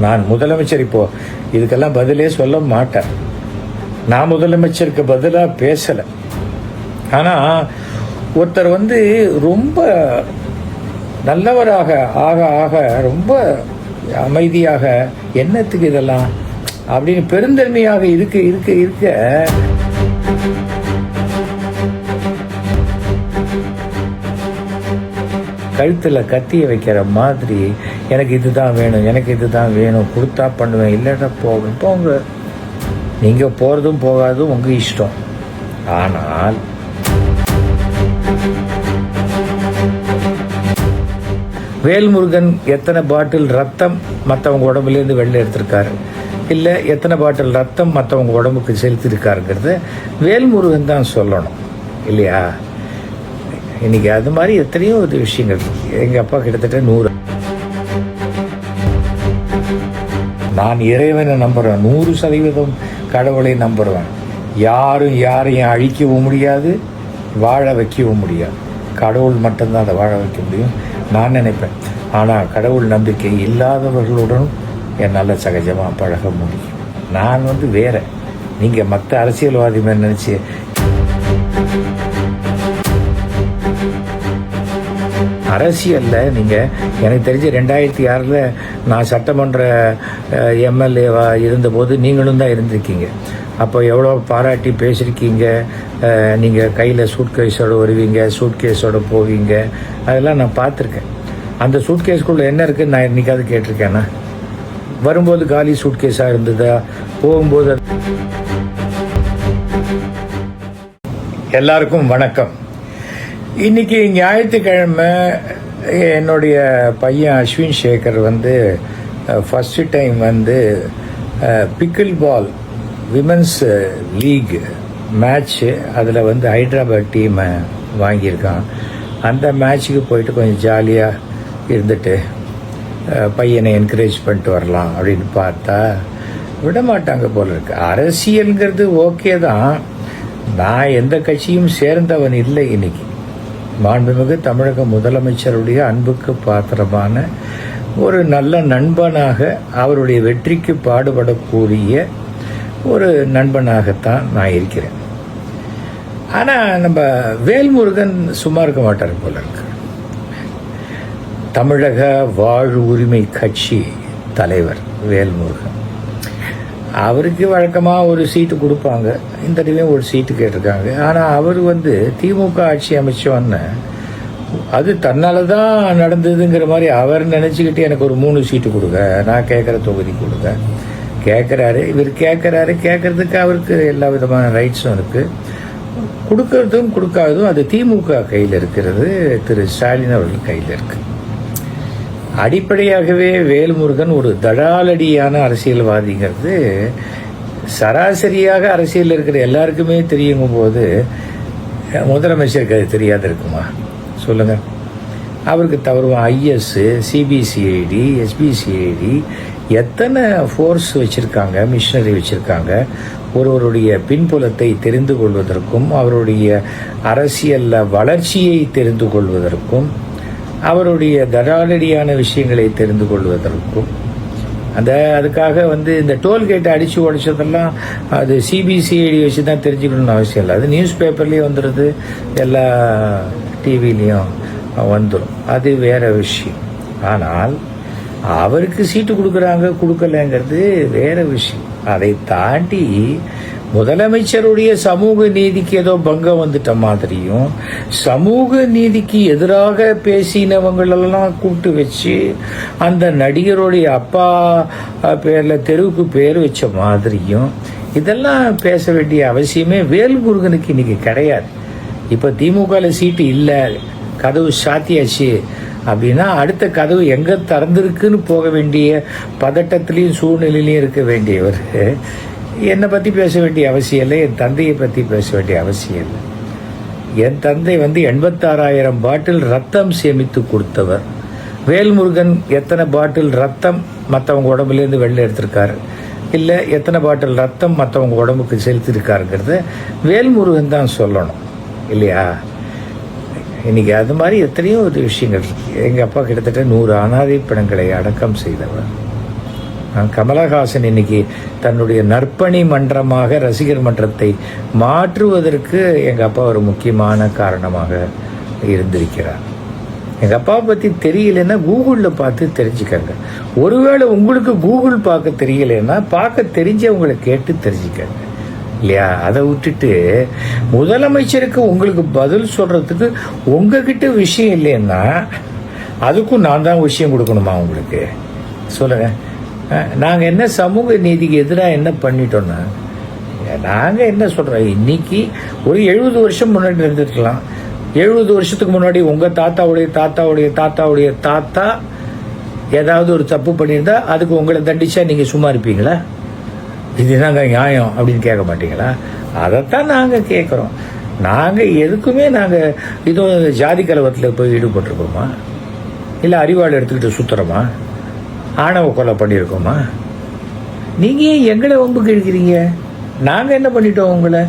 நான் முதலமைச்சர் இப்போது இதுக்கெல்லாம் பதிலே சொல்ல மாட்டேன். நான் முதலமைச்சருக்கு பதிலாக பேசலை. ஆனால் ஒருத்தர் ரொம்ப நல்லவராக ஆக ஆக ரொம்ப அமைதியாக என்னத்துக்கு இதெல்லாம் அப்படின்னு பெருந்தன்மையாக இருக்க இருக்க இருக்க கழுத்தில் கத்திய வைக்கிற மாதிரி எனக்கு இதுதான் வேணும், எனக்கு இதுதான் வேணும், கொடுத்தா பண்ணுவேன், இல்லைன்னா போகும். போங்க, நீங்கள் போகிறதும் போகாதும் உங்கள் இஷ்டம். ஆனால் வேல்முருகன் எத்தனை பாட்டில் ரத்தம் மற்றவங்க உடம்புலேருந்து வெளில எடுத்திருக்காரு, இல்லை எத்தனை பாட்டில் ரத்தம் மற்றவங்க உடம்புக்கு செலுத்திருக்காருங்கிறத வேல்முருகன் தான் சொல்லணும் இல்லையா? இன்னைக்கு அது மாதிரி எத்தனையோ ஒரு விஷயங்கள். எங்கள் அப்பா கிட்டத்தட்ட 100. நான் இறைவனை நம்புகிறேன், 100% கடவுளை நம்புகிறேன். யாரும் யாரையும் அழிக்கவும் முடியாது, வாழ வைக்கவும் முடியாது. கடவுள் மட்டும்தான் அதை வாழ வைக்க முடியும் நான் நினைப்பேன். ஆனால் கடவுள் நம்பிக்கை இல்லாதவர்களுடன் என்னால் சகஜமாக பழக முடியும். நான் வேற, நீங்கள் மற்ற அரசியல்வாதி மாதிரி நினச்சி அரசியலில் நீங்கள் எனக்கு தெரிஞ்ச 2006 நான் சட்டமன்ற எம்எல்ஏவாக இருந்தபோது நீங்களும் தான் இருந்திருக்கீங்க. அப்போ எவ்வளோ பாராட்டி பேசியிருக்கீங்க. நீங்கள் கையில் சூட்கேஸோடு வருவீங்க, சூட்கேஸோடு போவீங்க, அதெல்லாம் நான் பார்த்துருக்கேன். அந்த சூட்கேஸ்குள்ளே என்ன இருக்குன்னு நான் இன்றைக்காவது கேட்டிருக்கேன்னா? வரும்போது காலி சூட்கேஸாக இருந்ததா? போகும்போது. எல்லாருக்கும் வணக்கம். இன்னைக்கு ஞாயிற்றுக்கிழமை என்னுடைய பையன் Ashwin Sekhar first time pickleball women's league match அதில் ஹைதராபாத் டீமை வாங்கியிருக்கான். அந்த மேட்ச்சுக்கு போயிட்டு கொஞ்சம் ஜாலியாக இருந்துட்டு பையனை என்கரேஜ் பண்ணிட்டு வரலாம் அப்படின்னு பார்த்தா விட மாட்டாங்க போல இருக்கு. அரசியல்ங்கிறது ஓகே தான், நான் எந்த கட்சியும் சேர்ந்தவன் இல்லை. இன்னைக்கு மாண்புமிகு தமிழக முதலமைச்சருடைய அன்புக்கு பாத்திரமான ஒரு நல்ல நண்பனாக, அவருடைய வெற்றிக்கு பாடுபடக்கூடிய ஒரு நண்பனாகத்தான் நான் இருக்கிறேன். ஆனால் நம்ம வேல்முருகன் சும்மா இருக்க மாட்டார் போல இருக்கு. தமிழக வாழ் உரிமை கட்சி தலைவர் வேல்முருகன், அவருக்கு வழக்கமாக ஒரு சீட்டு கொடுப்பாங்க. இந்த தடவையும் ஒரு சீட்டு கேட்டிருக்காங்க. ஆனால் அவர் திமுக ஆட்சி அமைச்சோன்னு அது தன்னால தான் நடந்ததுங்கிற மாதிரி அவர் நினச்சிக்கிட்டு எனக்கு ஒரு 3 சீட்டு கொடுங்க, நான் கேட்குற தொகுதி கொடுங்க கேட்குறாரு. இவர் கேட்குறதுக்கு அவருக்கு எல்லா விதமான ரைட்ஸும் இருக்குது. கொடுக்கறதும் கொடுக்காததும் அது திமுக கையில் இருக்கிறது, திரு ஸ்டாலின் அவர்கள் கையில் இருக்குது. அடிப்படையாகவே வேல்முருகன் ஒரு தடாலடியான அரசியல்வாதிங்கிறது சராசரியாக அரசியலில் இருக்கிற எல்லாருக்குமே தெரியுங்கும் போது முதலமைச்சருக்கு அது தெரியாத இருக்குமா சொல்லுங்கள்? அவருக்கு தவறுவான். ஐஎஸ், சிபிசிஐடி, எஸ்பிசிஐடி எத்தனை ஃபோர்ஸ் வச்சுருக்காங்க, மிஷினரி வச்சுருக்காங்க. ஒருவருடைய பின்புலத்தை தெரிந்து கொள்வதற்கும், அவருடைய அரசியலில் வளர்ச்சியை தெரிந்து கொள்வதற்கும், அவருடைய தடாலடியான விஷயங்களை தெரிந்து கொள்வதற்கும், அதுக்காக இந்த டோல்கேட்டை அடித்து உடைச்சதெல்லாம் அது சிபிசிஐடி வச்சு தான் தெரிஞ்சுக்கணும்னு அவசியம் இல்லை. அது நியூஸ் பேப்பர்லேயே வந்துடுது, எல்லா டிவிலையும் வந்துடும், அது வேற விஷயம். ஆனால் அவருக்கு சீட்டு கொடுக்குறாங்க கொடுக்கலைங்கிறது வேற விஷயம். அதை தாண்டி முதலமைச்சருடைய சமூக நீதிக்கு ஏதோ பங்கம் வந்துட்ட மாதிரியும், சமூக நீதிக்கு எதிராக பேசினவங்களெல்லாம் கூப்பிட்டு வச்சு அந்த நடிகருடைய அப்பா பேரில் தெருவுக்கு பேர் வச்ச மாதிரியும் இதெல்லாம் பேச வேண்டிய அவசியமே வேல்முருகனுக்கு இன்னைக்கு கிடையாது. இப்போ திமுகவில் சீட்டு இல்லை, கதவு சாத்தியாச்சு அப்படின்னா அடுத்த கதவு எங்கே திறந்திருக்குன்னு போக வேண்டிய பதட்டத்திலையும் சூழ்நிலையிலையும் இருக்க வேண்டியவர் என்னை பற்றி பேச வேண்டிய அவசியம் இல்லை, என் தந்தையை பற்றி பேச வேண்டிய அவசியம் இல்லை. என் தந்தை 86,000 பாட்டில் ரத்தம் சேமித்து கொடுத்தவர். வேல்முருகன் எத்தனை பாட்டில் ரத்தம் மற்றவங்க உடம்புலேருந்து வெளில எடுத்திருக்காரு, இல்லை எத்தனை பாட்டில் ரத்தம் மற்றவங்க உடம்புக்கு செலுத்திருக்காருங்கிறத வேல்முருகன் தான் சொல்லணும் இல்லையா? இன்னைக்கு அது மாதிரி எத்தனையோ ஒரு விஷயங்கள் இருக்கு. எங்கள் அப்பா கிட்டத்தட்ட 100 அனாதை பிணங்களை அடக்கம் செய்தவர். கமலஹாசன் இன்னைக்கு தன்னுடைய நற்பணி மன்றமாக ரசிகர் மன்றத்தை மாற்றுவதற்கு எங்கள் அப்பா ஒரு முக்கியமான காரணமாக இருந்திருக்கிறார். எங்கள் அப்பாவை பற்றி தெரியலன்னா கூகுளில் பார்த்து தெரிஞ்சுக்கங்க. ஒருவேளை உங்களுக்கு கூகுள் பார்க்க தெரியலன்னா பார்க்க தெரிஞ்சவங்களை கேட்டு தெரிஞ்சுக்கங்க இல்லையா. அதை விட்டுட்டு முதலமைச்சருக்கு உங்களுக்கு பதில் சொல்றதுக்கு உங்ககிட்ட விஷயம் இல்லைன்னா அதுக்கும் நான் தான் விஷயம் கொடுக்கணுமா உங்களுக்கு? சொல்லுங்க. நாங்கள் என்ன சமூக நீதிக்கு எதிராக என்ன பண்ணிட்டோம்னா, நாங்கள் என்ன சொல்கிறோம், இன்னைக்கு ஒரு 70 வருஷம் முன்னாடி இருந்துருக்கலாம். 70 வருஷத்துக்கு முன்னாடி உங்கள் தாத்தாவுடைய தாத்தாவுடைய தாத்தாவுடைய தாத்தா ஏதாவது ஒரு தப்பு பண்ணியிருந்தா அதுக்கு உங்களை தண்டிச்சா நீங்கள் சும்மா இருப்பீங்களா? இதுதாங்க நியாயம் அப்படின்னு கேட்க மாட்டீங்களா? அதைத்தான் நாங்கள் கேட்குறோம். நாங்கள் எதுக்குமே நாங்கள் இதுவும் ஜாதி கலவரத்தில் போய் ஈடுபட்டிருக்கோமா? இல்லை அறிவாள் எடுத்துக்கிட்டு சுற்றுறோமா? ஆணவ கொலை பண்ணியிருக்கோமா? நீங்கள் ஏன் எங்களை வம்புக்கு இருக்கிறீங்க? நாங்கள் என்ன பண்ணிட்டோம் உங்களை?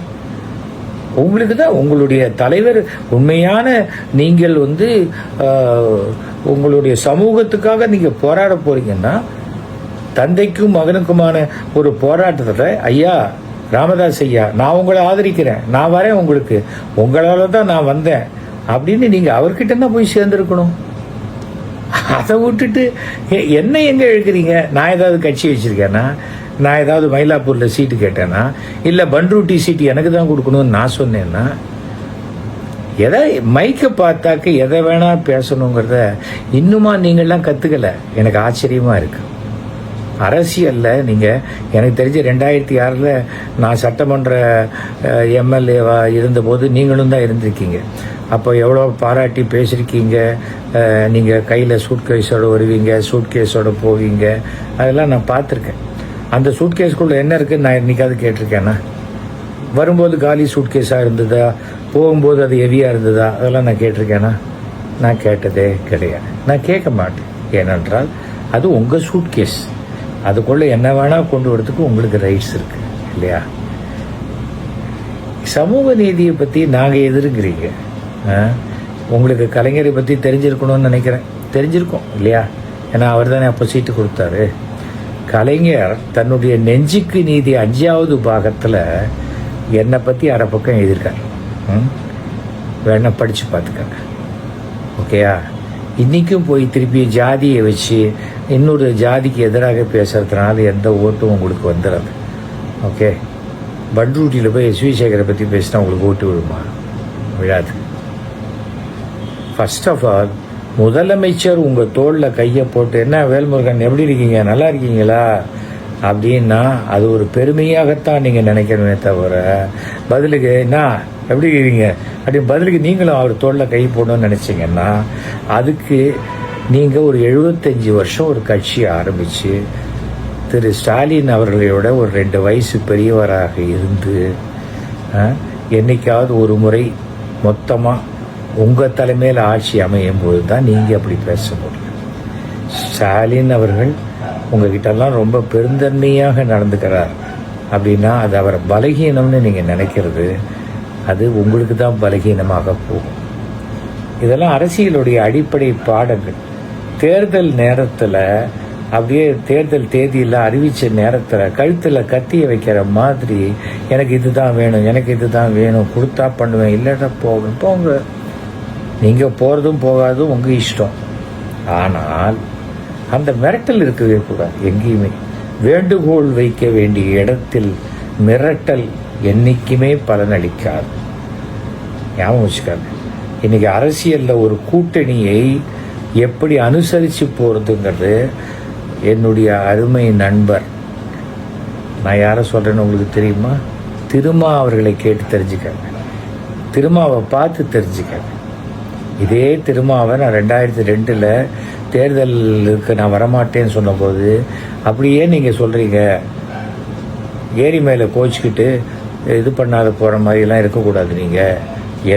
உங்களுக்கு தான் உங்களுடைய தலைவர் உண்மையான நீங்கள் உங்களுடைய சமூகத்துக்காக நீங்கள் போராட போறீங்கன்னா தந்தைக்கும் மகனுக்குமான ஒரு போராட்டத்தில் ஐயா ராமதாஸ் ஐயா நான் உங்களை ஆதரிக்கிறேன், நான் வரேன், உங்களுக்கு உங்களால் தான் நான் வந்தேன் அப்படின்னு நீங்கள் அவர்கிட்ட தான் போய் சேர்ந்துருக்கணும். அதை விட்டுட்டு என்ன எங்கே எழுக்கிறீங்க? நான் ஏதாவது கட்சி வச்சுருக்கேன்னா, நான் ஏதாவது மயிலாப்பூரில் சீட்டு கேட்டேன்னா, இல்லை பண்ருட்டி சீட்டு எனக்கு தான் கொடுக்கணும்னு நான் சொன்னேன்னா, எதை மைக்கை பார்த்தாக்க எதை வேணா பேசணுங்கிறத இன்னுமா நீங்கள்லாம் கற்றுக்கலை? எனக்கு ஆச்சரியமாக இருக்குது. அரசியலில் நீங்கள் எனக்கு தெரிஞ்ச 2006 நான் சட்டமன்ற எம்எல்ஏவாக இருந்தபோது நீங்களும் தான் இருந்திருக்கீங்க. அப்போ எவ்வளோ பாராட்டி பேசியிருக்கீங்க. நீங்கள் கையில் சூட்கேஸோடு வருவீங்க, சூட்கேஸோடு போவீங்க, அதெல்லாம் நான் பார்த்துருக்கேன். அந்த சூட்கேஸ்குள்ளே என்ன இருக்குன்னு நான் இன்றைக்காவது கேட்டிருக்கேன்னா? வரும்போது காலி சூட்கேஸாக இருந்ததா, போகும்போது அது ஹெவியாக இருந்ததா, அதெல்லாம் நான் கேட்டிருக்கேன்னா? நான் கேட்டதே கிடையாது. நான் கேட்க மாட்டேன். ஏனென்றால் அது உங்கள் சூட்கேஸ், அதுக்குள்ளே என்ன வேணால் கொண்டு வரதுக்கு உங்களுக்கு ரைட்ஸ் இருக்குது இல்லையா? சமூக நீதியை பற்றி நாங்கள் எதிர்க்கிறீங்க. உங்களுக்கு கலைஞரை பற்றி தெரிஞ்சிருக்கணும்னு நினைக்கிறேன். தெரிஞ்சிருக்கோம் இல்லையா? ஏன்னா அவர் தானே அப்போ சீட்டு கொடுத்தாரு. கலைஞர் தன்னுடைய நெஞ்சுக்கு நீதி 5வது பாகத்தில் என்னை பற்றி அரை பக்கம் எழுதியிருக்காரு. வேணா படித்து பார்த்துக்கங்க. ஓகேயா? இன்றைக்கும் போய் திருப்பி ஜாதியை வச்சு இன்னொரு ஜாதிக்கு எதிராக பேசுறதுனால எந்த ஓட்டும் உங்களுக்கு வந்துடாது. ஓகே? பண்ருட்டியில் போய் எஸ்வி சேகரை பற்றி பேசினா உங்களுக்கு ஓட்டு விழுமா? விழாது. ஃபர்ஸ்ட் ஆஃப் ஆல் முதலமைச்சர் உங்கள் தோளில் கையை போட்டு என்ன வேல்முருகன் எப்படி இருக்கீங்க, நல்லா இருக்கீங்களா அப்படின்னா அது ஒரு பெருமையாகத்தான் நீங்கள் நினைக்கணுமே தவிர பதிலுக்கு என்ன எப்படி இருக்கீங்க அப்படின்னு பதிலுக்கு நீங்களும் அவர் தோளில் கை போடணும்னு நினச்சிங்கன்னா அதுக்கு நீங்கள் ஒரு 75 வருஷம் ஒரு கட்சியை ஆரம்பித்து திரு ஸ்டாலின் அவர்களோட ஒரு 2 வயசு பெரியவராக இருந்து என்னைக்காவது ஒரு முறை மொத்தமாக உங்கள் தலைமையில் ஆட்சி அமையும் போது தான் நீங்கள் அப்படி பேச முடியும். ஸ்டாலின் அவர்கள் உங்ககிட்டலாம் ரொம்ப பெருந்தன்மையாக நடந்துக்கிறார் அப்படின்னா அது அவரை பலகீனம்னு நீங்கள் நினைக்கிறது அது உங்களுக்கு தான் பலகீனமாக போகும். இதெல்லாம் அரசியலுடைய அடிப்படை பாடங்கள். தேர்தல் நேரத்தில் அப்படியே தேர்தல் தேதியில் அறிவித்த நேரத்தில் கழுத்தில் கத்திய வைக்கிற மாதிரி எனக்கு இது தான் வேணும், எனக்கு இது தான் வேணும், கொடுத்தா பண்ணுவேன், இல்லைன்னா போங்க. நீங்கள் போகிறதும் போகாதும் உங்கள் இஷ்டம். ஆனால் அந்த மிரட்டல் இருக்கவே கூடாது எங்கேயுமே. வேண்டுகோள் வைக்க வேண்டிய இடத்தில் மிரட்டல் என்னைக்குமே பலனளிக்காது. ஞாபகம் வச்சுக்காது. இன்னைக்கு அரசியலில் ஒரு கூட்டணியை எப்படி அனுசரித்து போகிறதுங்கிறது என்னுடைய அருமை நண்பர், நான் யாரை சொல்கிறேன்னு உங்களுக்கு தெரியுமா? திருமா அவர்களை கேட்டு தெரிஞ்சுக்கங்க. திருமாவை பார்த்து தெரிஞ்சுக்கங்க. இதே திருமாவை நான் 2002 தேர்தலுக்கு நான் வரமாட்டேன்னு சொன்னபோது அப்படியே நீங்கள் சொல்கிறீங்க ஏரி மேலே கோச்சிக்கிட்டு இது பண்ணாத போகிற மாதிரிலாம் இருக்கக்கூடாது. நீங்கள்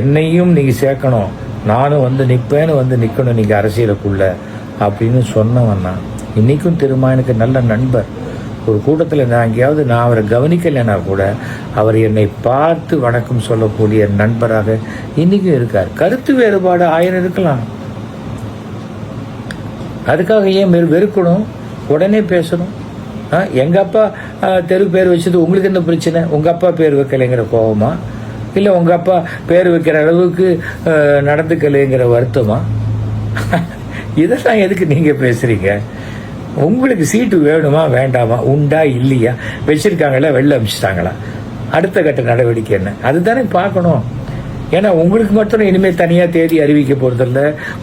என்னையும் நீங்கள் சேர்க்கணும், நானும் நிற்கணும் நீங்கள் அரசியலுக்குள்ள அப்படின்னு சொன்னவன்னா இன்றைக்கும் திருமா எனக்கு நல்ல நண்பர். ஒரு கூட்டத்தில் நான் எங்கேயாவது நான் அவரை கவனிக்கலைன்னா கூட அவர் என்னை பார்த்து வணக்கம் சொல்லக்கூடிய நண்பராக இன்றைக்கும் இருக்கார். கருத்து வேறுபாடு 1000 இருக்கலாம். அதுக்காக ஏன் வெறுக்கணும்? உடனே பேசணும். எங்க அப்பா தெரு பேர் வச்சது உங்களுக்கு என்ன பிரச்சனை? உங்க அப்பா பேர் வைக்கலைங்கிற கோபமா, இல்ல உங்க அப்பா பேர் வைக்கிற அளவுக்கு நடந்துக்கலைங்கிற வருத்தமா? இதெல்லாம் எதுக்கு நீங்க பேசுறீங்க? உங்களுக்கு சீட்டு வேணுமா வேண்டாமா, உண்டா இல்லையா, வச்சிருக்காங்களா வெளில அமிச்சிட்டாங்களா, அடுத்த கட்ட நடவடிக்கை என்ன, அதுதானே பார்க்கணும். ஏன்னா உங்களுக்கு மாத்திரம் இனிமேல் தனியா தேதி அறிவிக்க போறதில்ல.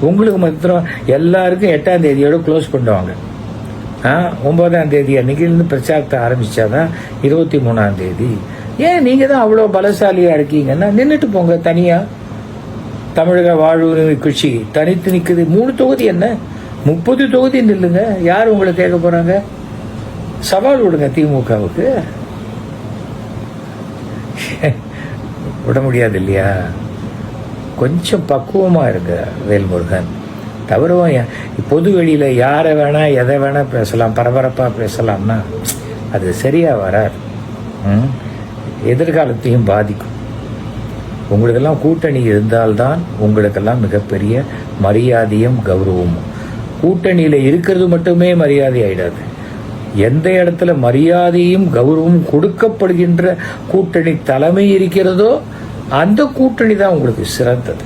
உங்களுக்கு மாத்திரம் எல்லாருக்கும் 8ஆம் தேதியோட க்ளோஸ் பண்ணுவாங்க. 9ஆம் தேதி அன்னைக்கு இருந்து பிரச்சாரத்தை ஆரம்பிச்சாதான் 23ஆம் தேதி. ஏன் நீங்க தான் அவ்வளோ பலசாலியா இருக்கீங்கன்னா நின்றுட்டு போங்க. தனியா தமிழக வாழ்வுரிமை கட்சி தனித்து நிக்குது. 3 தொகுதி என்ன, 30 தொகுதி நில்லுங்க. யார் உங்களை கேட்க போறாங்க? சவால் விடுங்க திமுகவுக்கு. விட முடியாது இல்லையா? கொஞ்சம் பக்குவமா இருங்க வேல்முருகன். தவறுவோம். பொது வெளியில யாரை வேணா எதை வேணா பேசலாம், பரபரப்பா பேசலாம்னா அது சரியா வராது. எதிர்காலத்தையும் பாதிக்கும். உங்களுக்கெல்லாம் கூட்டணி இருந்தால்தான் உங்களுக்கெல்லாம் மிகப்பெரிய மரியாதையும் கௌரவமும். கூட்டணியில இருக்கிறது மட்டுமே மரியாதை ஆயிடாது. எந்த இடத்துல மரியாதையும் கௌரவமும் கொடுக்கப்படுகின்ற கூட்டணி தலைமை இருக்கிறதோ அந்த கூட்டணி தான் உங்களுக்கு சிறந்தது.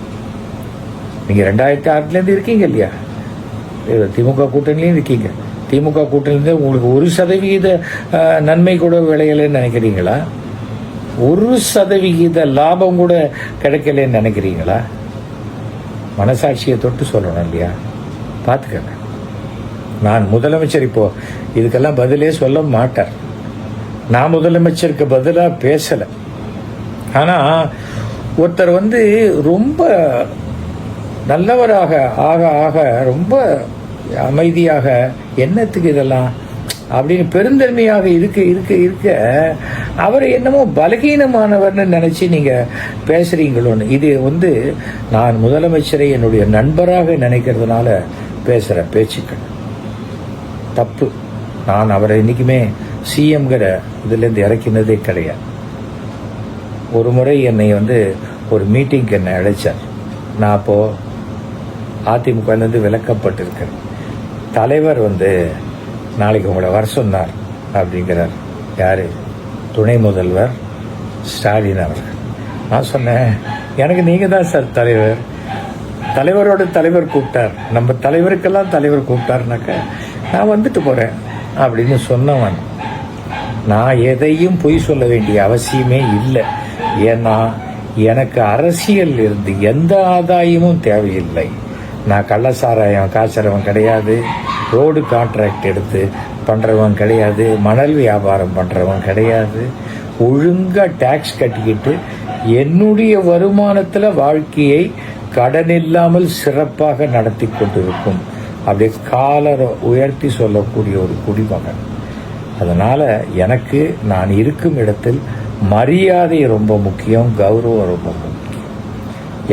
நீங்க 2006 இருக்கீங்க இல்லையா? திமுக கூட்டணிலையும் இருக்கீங்க. திமுக கூட்டணியில உங்களுக்கு 1% நன்மை கூட விளையலன்னு நினைக்கிறீங்களா? 1% லாபம் கூட கிடைக்கலன்னு நினைக்கிறீங்களா? மனசாட்சியை தொட்டு சொல்லணும் இல்லையா? பார்த்துக்கங்க. நான் முதலமைச்சர் இப்போ இதுக்கெல்லாம் பதிலே சொல்ல மாட்டார். நான் முதலமைச்சருக்கு பதிலாக பேசல. ஆனா ஒருத்தர் ரொம்ப நல்லவராக ஆக ஆக ரொம்ப அமைதியாக என்னத்துக்கு இதெல்லாம் அப்படின்னு பெருந்தன்மையாக இருக்க இருக்க இருக்க அவரை என்னமோ பலகீனமானவர்னு நினைச்சு நீங்க பேசுறீங்களோன்னு. இது நான் முதலமைச்சரை என்னுடைய நண்பராக நினைக்கிறதுனால பேசுற பேச்சுக்கள் தப்பு. நான் அவரை இன்னைக்குமே சிஎம்ங்கிற இதுல இருந்து இறக்கினதே கிடையாது. ஒரு முறை என்னை ஒரு மீட்டிங்க்கு என்னை அழைச்சார். நான் அப்போ அதிமுகலேருந்து விலக்கப்பட்டிருக்கேன். தலைவர் நாளைக்கு உங்களை வர சொன்னார் அப்படிங்கிறார். யாரு? துணை முதல்வர் ஸ்டாலின் அவர்கள். நான் சொன்னேன், எனக்கு நீங்க தான் சார் தலைவர். தலைவரோட தலைவர் கூப்பிட்டார், நம்ம தலைவருக்கெல்லாம் தலைவர் கூப்பிட்டாருனாக்க நான் வந்துட்டு போறேன் அப்படின்னு சொன்னவன். நான் எதையும் பொய் சொல்ல வேண்டிய அவசியமே இல்லை. ஏன்னா எனக்கு அரசியல் இருந்து எந்த ஆதாயமும் தேவையில்லை. நான் கள்ளசாராயம் காய்ச்சறவன் கிடையாது, ரோடு கான்ட்ராக்ட் எடுத்து பண்றவன் கிடையாது, மணல் வியாபாரம் பண்றவன் கிடையாது. ஒழுங்கா டாக்ஸ் கட்டிக்கிட்டு என்னுடைய வருமானத்துல வாழ்க்கையை கடன் இல்லாமல் சிறப்பாக நடத்தி கொண்டிருக்கும் அப்படியே காலரை உயர்த்தி சொல்லக்கூடிய ஒரு குடிமகன். அதனால எனக்கு நான் இருக்கும் இடத்தில் மரியாதை ரொம்ப முக்கியம், கௌரவம் ரொம்ப முக்கியம்.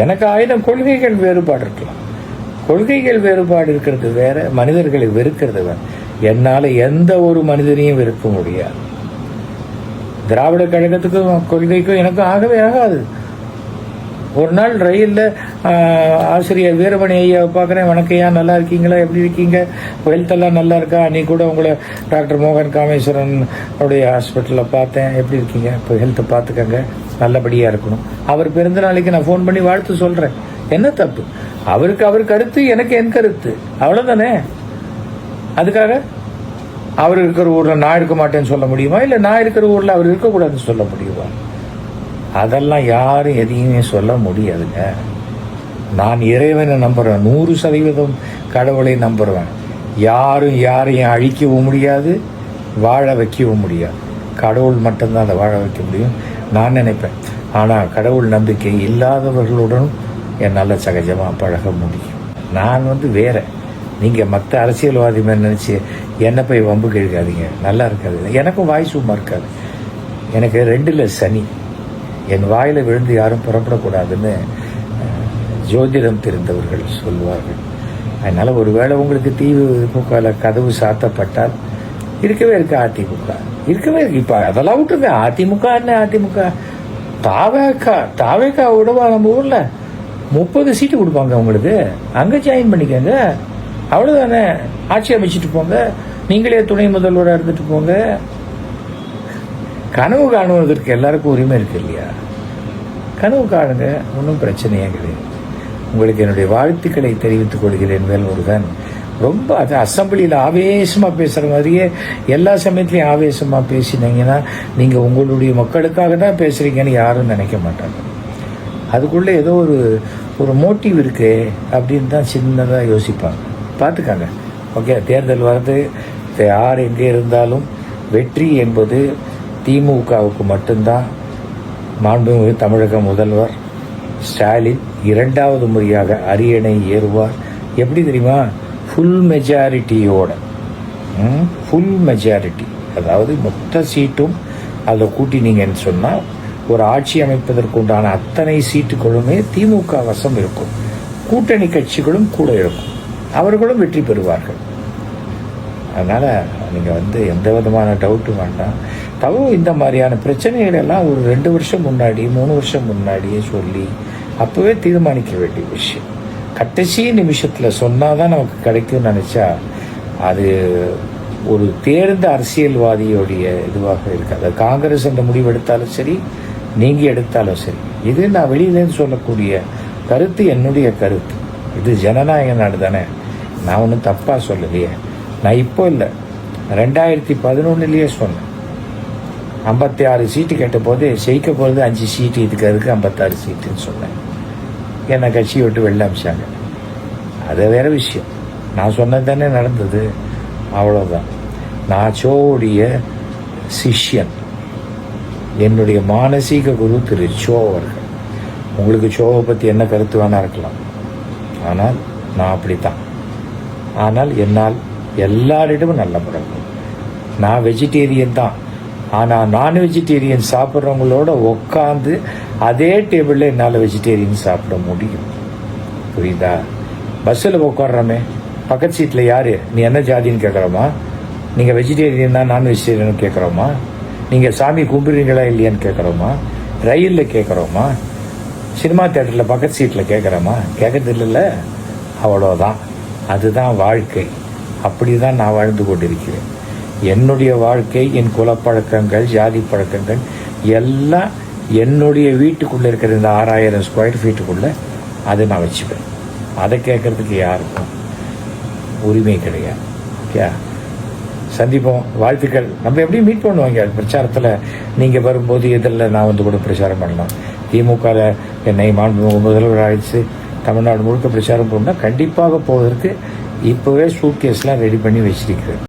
எனக்கு 1000 கொள்கைகள் வேறுபாடு இருக்கலாம். கொள்கைகள் வேறுபாடு இருக்கிறது வேற, மனிதர்களை வெறுக்கிறது வேற. என்னால எந்த ஒரு மனிதனையும் வெறுக்க முடியாது. திராவிட கழகத்துக்கும் கொள்கைக்கும் எனக்கும் ஆகவே ஆகாது. ஒரு நாள் ரயில்ல ஆசிரியர் வீரமணி ஐயா பார்க்குறேன். வணக்கம் ஐயா, நல்லா இருக்கீங்களா, எப்படி இருக்கீங்க, ஹெல்த் எல்லாம் நல்லா இருக்கா? அன்னைக்கு கூட உங்களை டாக்டர் மோகன் காமேஸ்வரன் உடைய ஹாஸ்பிட்டலில் பார்த்தேன், எப்படி இருக்கீங்க, இப்போ ஹெல்த்தை பார்த்துக்கங்க, நல்லபடியாக இருக்கணும். அவர் பிறந்த நாளைக்கு நான் ஃபோன் பண்ணி வாழ்த்து சொல்கிறேன். என்ன தப்பு? அவருக்கு அவர் கருத்து, எனக்கு என் கருத்து, அவ்வளோதானே. அதுக்காக அவர் இருக்கிற ஊரில் நான் இருக்க மாட்டேன்னு சொல்ல முடியுமா? இல்லை நான் இருக்கிற ஊரில் அவர் இருக்கக்கூடாதுன்னு சொல்ல முடியுமா? அதெல்லாம் யாரும் எதையுமே சொல்ல முடியாதுங்க. நான் இறைவனை நம்புறேன், 100% கடவுளை நம்புறேன். யாரும் யாரையும் அழிக்கவும் முடியாது, வாழ வைக்கவும் முடியாது. கடவுள் மட்டும்தான் அதை வாழ வைக்க முடியும் நான் நினைப்பேன். ஆனால் கடவுள் நம்பிக்கை இல்லாதவர்களுடன் என்னால் சகஜமாக பழக முடியும். நான் வேற. நீங்கள் மற்ற அரசியல்வாதி மாதிரி நினச்சி என்னை போய் வம்பு கேட்காதீங்க, நல்லா இருக்காது. எனக்கும் வாய் சும்மா இருக்காது. எனக்கு 2ல் சனி. என் வாயில விழுந்து யாரும் புறப்படக்கூடாதுன்னு ஜோதிடம் தெரிந்தவர்கள் சொல்வார்கள். அதனால ஒருவேளை உங்களுக்கு திமுக கதவு சாத்தப்பட்டால் இருக்கவே இருக்கு அதிமுக, இருக்கவே இருக்கு. இப்ப அதெல்லாம் விட்டுருங்க. அதிமுக என்ன அதிமுக, தாவேக்கா விடவா? நம்ம ஊர்ல 30 சீட்டு கொடுப்பாங்க உங்களுக்கு, அங்க ஜாயின் பண்ணிக்கங்க, அவ்வளவுதானே. ஆட்சி அமைச்சிட்டு போங்க. நீங்களே துணை முதல்வராக இருந்துட்டு போங்க. கனவு காணுவதற்கு எல்லாருக்கும் உரிமை இருக்கு இல்லையா? கனவு காணுங்க, ஒன்றும் பிரச்சனையே கிடையாது. உங்களுக்கு என்னுடைய வாழ்த்துக்களை தெரிவித்துக் கொள்கிறேன் வேல்முருகன். ரொம்ப அது அசம்பிளியில் ஆவேசமாக பேசுகிற மாதிரியே எல்லா சமயத்துலையும் ஆவேசமாக பேசினீங்கன்னா நீங்கள் உங்களுடைய மக்களுக்காக தான் பேசுகிறீங்கன்னு யாரும் நினைக்க மாட்டாங்க. அதுக்குள்ளே ஏதோ ஒரு மோட்டிவ் இருக்கு அப்படின்னு தான் சின்னதாக யோசிப்பாங்க. பார்த்துக்காங்க. ஓகே, தேர்தல் வருது, யார் எங்கே இருந்தாலும் வெற்றி என்பது திமுகவுக்கு மட்டும்தான். மாண்புமிகு தமிழக முதல்வர் ஸ்டாலின் 2வது முறையாக அரியணை ஏறுவார். எப்படி தெரியுமா? ஃபுல் மெஜாரிட்டியோட. ஃபுல் மெஜாரிட்டி, அதாவது மொத்த சீட்டும் அதில் கூட்டினீங்கன்னு சொன்னால் ஒரு ஆட்சி அமைப்பதற்கு உண்டான அத்தனை சீட்டுகளுமே திமுக வசம் இருக்கும். கூட்டணி கட்சிகளும் கூட இருக்கும். அவர்களும் வெற்றி பெறுவார்கள். அதனால் நீங்கள் எந்த விதமான டவுட்டும் வேண்டாம். தவிர இந்த மாதிரியான பிரச்சனைகள் எல்லாம் ஒரு 2 வருஷம் முன்னாடி 3 வருஷம் முன்னாடியே சொல்லி அப்போவே தீர்மானிக்க வேண்டிய விஷயம். கடைசி நிமிஷத்தில் சொன்னால் தான் நமக்கு கிடைக்கும்னு நினச்சா அது ஒரு தேர்ந்த அரசியல்வாதியோடைய இதுவாக இருக்காது. அது காங்கிரஸ் அந்த முடிவு எடுத்தாலும் சரி, நீங்கள் எடுத்தாலும் சரி, இது நான் வெளியிலேருந்து சொல்லக்கூடிய கருத்து என்னுடைய கருத்து. இது ஜனநாயக நாடு தானே. நான் ஒன்றும் தப்பாக சொல்லலையே. நான் இப்போ இல்லை, 2011 சொன்னேன். 56 சீட்டு கேட்ட போது ஜெயிக்க போகிறது 5 சீட்டு, இதுக்கு அதுக்கு 56 சீட்டுன்னு சொன்னேன். என்னை கட்சியை விட்டு வெளில அமிச்சாங்க. அது வேற விஷயம். நான் சொன்னது தானே நடந்தது, அவ்வளோதான். நான் சோவுடைய சிஷ்யன். என்னுடைய மானசீக குரு திரு சோ அவர்கள். உங்களுக்கு சோவை பற்றி என்ன கருத்து வேணா இருக்கலாம், ஆனால் நான் அப்படித்தான். ஆனால் என்னால் எல்லாரிடமும் நல்ல பழக்கம். நான் வெஜிடேரியன் தான், ஆனால் நான் வெஜிடேரியன் சாப்பிட்றவங்களோட உட்காந்து அதே டேபிளில் என்னால் வெஜிடேரியன் சாப்பிட முடியும். புரியுதா? பஸ்ஸில் உட்காடுறோமே, பக்கத்து சீட்டில் யார், நீ என்ன ஜாதின்னு கேட்குறோமா? நீங்கள் வெஜிடேரியன் தான் நான் வெஜிடேரியன் கேட்குறோமா? நீங்கள் சாமி கும்பிடுறீங்களா இல்லையான்னு கேட்குறோமா? ரயிலில் கேட்குறோமா? சினிமா தேட்டரில் பக்கத்து சீட்டில் கேட்குறோமா? கேட்கறது இல்லைல்ல. அவ்வளோதான். அதுதான் வாழ்க்கை. அப்படி தான் நான் வாழ்ந்து கொண்டிருக்கிறேன். என்னுடைய வாழ்க்கை, என் குலப்பழக்கங்கள், ஜாதி பழக்கங்கள் எல்லாம் என்னுடைய வீட்டுக்குள்ளே இருக்கிற இந்த 6000 ஸ்கொயர் ஃபீட்டுக்குள்ளே அதை நான் வச்சுப்பேன். அதை கேட்கறதுக்கு யாருக்கும் உரிமை கிடையாது. ஓகே, சந்திப்போம். வாழ்த்துக்கள். நம்ம எப்படி மீட் பண்ணுவாங்க பிரச்சாரத்தில். நீங்கள் வரும்போது இதில் நான் கூட பிரச்சாரம் பண்ணலாம். திமுகவில் என்னை முதல்வர் அழைச்சு தமிழ்நாடு முழுக்க பிரச்சாரம் பண்ணால் கண்டிப்பாக போவதற்கு இப்போவே சூட்கேஸ்லாம் ரெடி பண்ணி வச்சிருக்கிறேன்.